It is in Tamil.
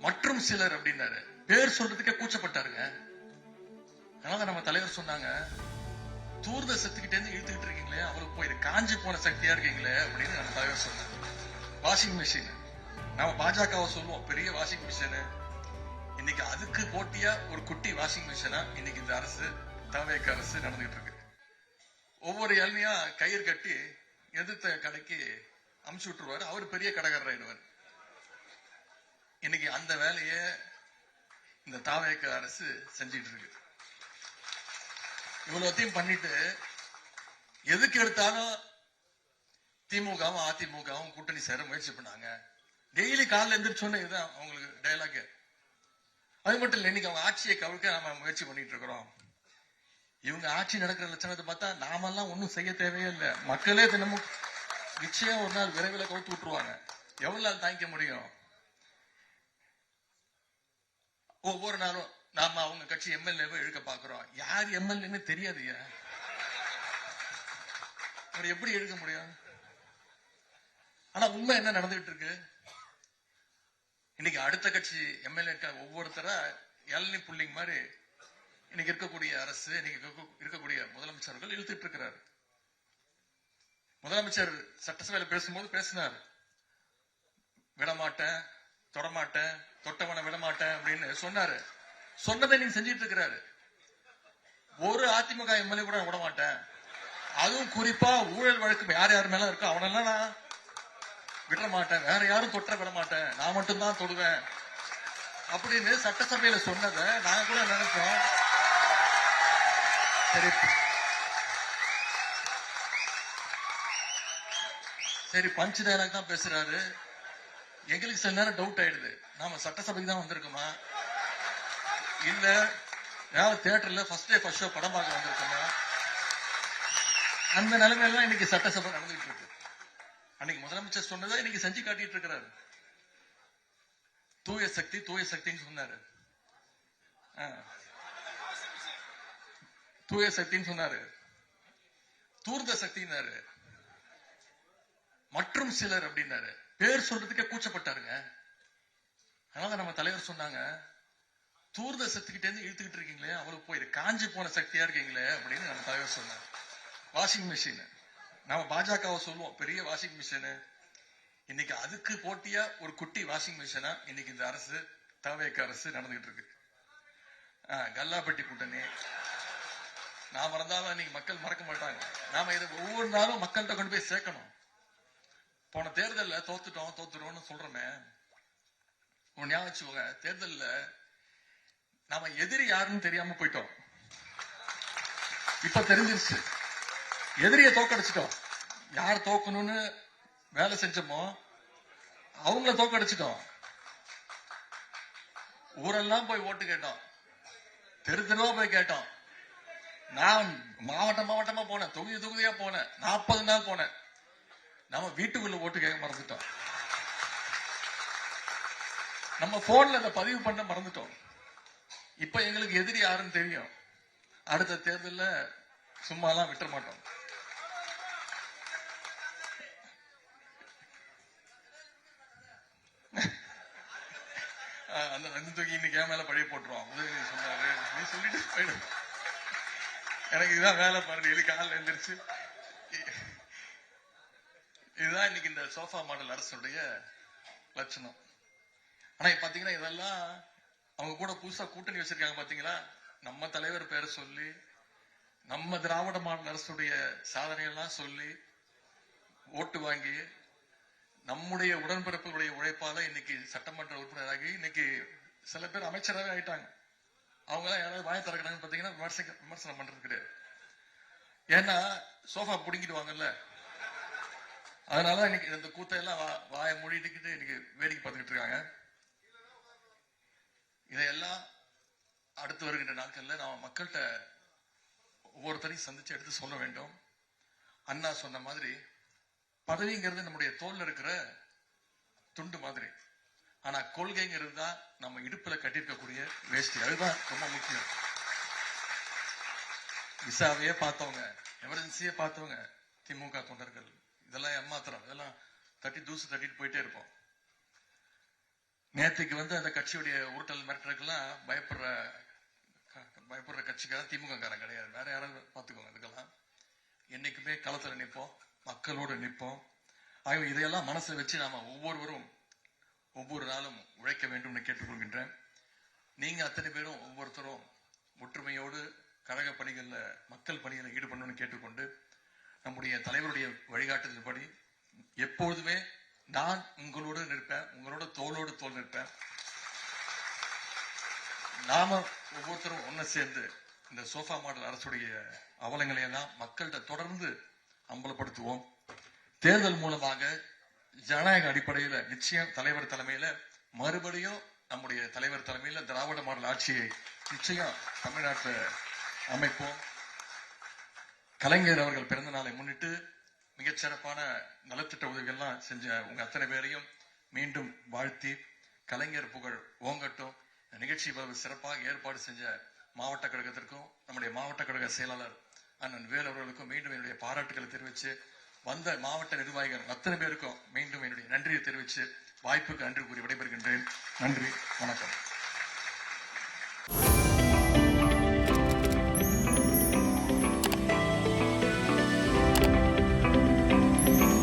மற்றும் சிலர் அப்படின்னாரு. பேர் சொல்றதுக்கே கூச்சப்பட்டாருங்க. அதனால நம்ம தலைவர் சொன்னாங்க, தூர்த சக்திகிட்டே இருந்து இழுத்துக்கிட்டு இருக்கீங்களே, அவளுக்கு போய் காஞ்சி போன சக்தியா இருக்கீங்களே அப்படின்னு நம்ம தலைவர் சொன்னாங்க. வாஷிங் மிஷின், நம்ம பாஜகவை சொல்லுவோம் பெரிய வாஷிங் மிஷின், இன்னைக்கு அதுக்கு போட்டியா ஒரு குட்டி வாஷிங் மிஷினா இன்னைக்கு இந்த அரசு, தவேக அரசு நடந்துகிட்டு இருக்கு. ஒவ்வொரு இளநியா கயிறு கட்டி எதிர்த்த கடைக்கு அமுச்சு விட்டுருவாரு, அவர் பெரிய கடைக்காரர் ஆயிடுவார். இன்னைக்கு அந்த வேலையை இந்த தவேக அரசு செஞ்சிட்டு இருக்கு. இவ்வளவுத்தையும் பண்ணிட்டு எதுக்கு எடுத்தாலும் திமுகவும் அதிமுகவும் கூட்டணி சேர முயற்சி பண்ணாங்க. டெய்லி காலைல எந்திரிச்சோன்னு இதுதான் அவங்களுக்கு டயலாக். அது மட்டும் இல்ல, இன்னைக்கு அவங்க ஆட்சியை கவிழ்க்க நாம முயற்சி பண்ணிட்டு இருக்கிறோம். இவங்க ஆட்சி நடக்கிற லட்சணத்தை பார்த்தா நாமெல்லாம் ஒன்னும் செய்ய தேவையே இல்லை. மக்களே தினமும் நிச்சயம் ஒரு நாள் விரைவில் கவுத்து விட்டுருவாங்க. எவ்வளவு நாள் தாங்கிக்க முடியும்? ஒவ்வொரு நாளும் நாம அவங்க கட்சி எம்எல்ஏவை இழுக்க பாக்குறோம். யார் எம்எல்ஏன்னு தெரியாது. அவர் எப்படி இழுக்க முடியும்? ஆனா உண்மை என்ன நடந்துகிட்டு இருக்கு? இன்னைக்கு அடுத்த கட்சி எம்எல்ஏக்கள் ஒவ்வொருத்தரா இளநீ புள்ளிங் மாதிரி இன்னைக்கு இருக்கக்கூடிய அரசு, இன்னைக்கு இருக்கக்கூடிய முதலமைச்சர்கள் இழுத்துட்டு இருக்கிறார். முதலமைச்சர் சட்டசபையில பேசும்போது பேசினார், விடமாட்டேன், தொடமாட்டேன், தொட்டவனை விடமாட்டேன் அப்படின்னு சொன்னாரு. சொன்னதை நீங்க செஞ்சிட்டு இருக்கிறாரு. ஒரு அதிமுக எம்எல்ஏ கூட விட மாட்டேன், அதுவும் குறிப்பா ஊழல் வழக்கு யார் யார் மேல இருக்கோ அவனெல்லாம் நான் விட மாட்டேன், வேற யாரும் தொட்ட விட மாட்டேன், நான் மட்டும்தான் தொடுவேன் அப்படின்னு சட்டசபையில சொன்னதை நாங்க கூட நினைச்சோம். சரி பஞ்ச் டைலாக் தான் பேசுறாரு. எங்களுக்கு சில நேரம் டவுட் ஆயிடுது, நாம சட்டசபைக்கு தான் வந்திருக்கோமா இல்ல ஏதாவது தியேட்டர்ல ஃபர்ஸ்ட் டே ஃபர்ஸ்ட் ஷோ படம் பார்க்க வந்திருக்கோமா? அந்த நிலைமையில தான் இன்னைக்கு சட்டசபை நடந்துட்டு இருக்கு. அன்னைக்கு முதலமைச்சர் சொன்னதை இன்னைக்கு செஞ்சு காட்டிட்டு இருக்கிறாரு. தூய சக்தி தூய சக்தின்னு சொன்னாரு, தூய சக்தின்னு சொன்னாரு, தூர்த சக்தினாரு, மற்றும் சிலர் அப்படின்னாரு. பேர் சொல்றதுக்கே கூச்சப்பட்டாருங்க. அதனால நம்ம தலைவர் சொன்னாங்க, தூர்த சக்திகிட்டே இருந்து இழுத்துக்கிட்டு இருக்கீங்களே, அவளுக்கு போய் காஞ்சி போன சக்தியா இருக்கீங்களே அப்படின்னு நம்ம தலைவர் சொன்னார். வாஷிங் மிஷின், நம்ம பாஜகவை சொல்லுவோம் பெரிய வாஷிங் மிஷின், இன்னைக்கு அதுக்கு போட்டியா ஒரு குட்டி வாஷிங் மிஷினா இன்னைக்கு இந்த அரசு, தவேக அரசு நடந்துகிட்டு இருக்கு. கல்லாப்பட்டி கூட்டணி நான் மறந்தாலும் இன்னைக்கு மக்கள் மறக்க மாட்டாங்க. நாம இதை ஒவ்வொரு நாளும் மக்கள்கிட்ட கொண்டு போய் சேர்க்கணும். போன தேர்தலில் தோத்துட்டோம்னு சொல்றோமே, ஞாபகம் வச்சுக்கோங்க, தேர்தலில் நாம எதிரி யாருன்னு தெரியாம போயிட்டோம். இப்ப தெரிஞ்சிருச்சு, எதிரியை தோக்கடிச்சிட்டோம். யார் தோக்கணும்னு வேலை செஞ்சோமோ அவங்கள தோக்கடிச்சிட்டோம். ஊரெல்லாம் போய் ஓட்டு கேட்டோம், தெரு தெருவா போய் கேட்டோம். நான் மாவட்டமா போனேன், தொகுதியா போனேன், 40 நாள் போனேன். நம்ம வீட்டுக்குள்ள ஓட்டு கேட்க மறந்துட்டோம். நம்ம போன்ல அதை பதிவு பண்ண மறந்துட்டோம். இப்ப எங்களுக்கு எதிரி யாருன்னு தெரியும். அடுத்த தேர்தலில் சும்மாலாம் விட்டுற மாட்டோம். அந்த இன்னைக்கு என் மேல பழைய போட்டுருவான். உதயநிதி சொன்னாரு, நீ சொல்லிட்டு போயிடும். எனக்கு இதுதான் வேலை பாருங்க, எது காலில் எழுந்திரிச்சு. இதுதான் இன்னைக்கு இந்த சோஃபா மாடல் அரசுடைய லட்சணம். ஆனா பாத்தீங்கன்னா இதெல்லாம் அவங்க கூட புதுசா கூட்டணி வச்சிருக்காங்க. பாத்தீங்களா, நம்ம தலைவர் பேரை சொல்லி, நம்ம திராவிட மாடல் அரசுடைய சாதனைகள்லாம் சொல்லி ஓட்டு வாங்கி, நம்முடைய உடன்பிறப்புடைய உழைப்பால இன்னைக்கு சட்டமன்ற உறுப்பினராகி இன்னைக்கு சில பேர் அமைச்சராகவே ஆயிட்டாங்க. அவங்க எல்லாம் யாராவது வாய திறக்கிறாங்கன்னு பாத்தீங்கன்னா விமர்சனம் பண்றது கிடையாது. ஏன்னா சோஃபா பிடிங்கிடுவாங்கல்ல. அதனால இன்னைக்கு இந்த கூத்தையெல்லாம் வாய மூடிட்டுக்கிட்டு இன்னைக்கு வேடிக்கை பார்த்துக்கிட்டு இருக்காங்க. இதையெல்லாம் அடுத்து வருகின்ற நாட்கள்ல நாம மக்கள்கிட்ட ஒவ்வொருத்தரையும் சந்திச்சு எடுத்து சொல்ல வேண்டும். அண்ணா சொன்ன மாதிரி பதவிங்கிறது நம்முடைய தோல்ல இருக்கிற துண்டு மாதிரி, ஆனா கொள்கைங்கிறது தான் நம்ம இடுப்புல கட்டியிருக்கக்கூடிய வேஷ்டி. அதுதான் ரொம்ப முக்கியம். விசாவையே பார்த்தவங்க, எமர்ஜென்சியே பார்த்தவங்க திமுக தொண்டர்கள், இதெல்லாம் ஏமாத்திரம், இதெல்லாம் தூசு தட்டிட்டு போயிட்டே இருப்போம். நேற்றுக்கு அந்த கட்சியுடைய உருட்டல் மிரட்டலுக்கெல்லாம் பயப்படுற கட்சிக்காரன் திமுக காரன் கிடையாது, வேற யாராவது பார்த்துக்கோங்க. இதுக்கெல்லாம் என்னைக்குமே களத்துல நிற்போம், மக்களோடு நிற்போம். ஆகவே இதையெல்லாம் மனசுல வச்சு நாம ஒவ்வொருவரும் ஒவ்வொரு நாளும் உழைக்க வேண்டும் கேட்டுக்கொள்கின்றேன். நீங்க அத்தனை பேரும் ஒவ்வொருத்தரும் ஒற்றுமையோடு கழக பணிகள்ல மக்கள் பணிகளை ஈடுபடணும்னு கேட்டுக்கொண்டு, நம்முடைய தலைவருடைய வழிகாட்டுதல்படி எப்பொழுதுமே நான் உங்களோடு நிற்பேன், உங்களோட தோளோடு தோள் நிற்பேன். நாம ஒவ்வொருத்தரும் ஒன்னு சேர்ந்து இந்த சோஃபா மாடல் அரசுடைய அவலங்களை எல்லாம் மக்கள்கிட்ட தொடர்ந்து அம்பலப்படுத்துவோம். தேர்தல் மூலமாக ஜனநாயக அடிப்படையில நிச்சயம் தலைவர் தலைமையில மறுபடியும் நம்முடைய தலைவர் தலைமையில திராவிட மாடல் ஆட்சியை நிச்சயம் தமிழ்நாட்டில் அமைப்போம். கலைஞர் அவர்கள் பிறந்த நாளை முன்னிட்டு மிகச்சிறப்பான நலத்திட்ட உதவிகள்லாம் செஞ்ச உங்க அத்தனை பேரையும் மீண்டும் வாழ்த்தி, கலைஞர் புகழ் ஓங்கட்டும். நிகழ்ச்சி சிறப்பாக ஏற்பாடு செஞ்ச மாவட்ட கழகத்திற்கும் நம்முடைய மாவட்ட கழக செயலாளர் அண்ணன் வேல் அவர்களுக்கும் மீண்டும் என்னுடைய பாராட்டுகளை தெரிவிச்சு, வந்த மாவட்ட நிர்வாகிகள் அத்தனை பேருக்கும் மீண்டும் என்னுடைய நன்றியை தெரிவிச்சு வாய்ப்புக்கு நன்றி கூறி விடைபெறுகின்றேன். நன்றி, வணக்கம்.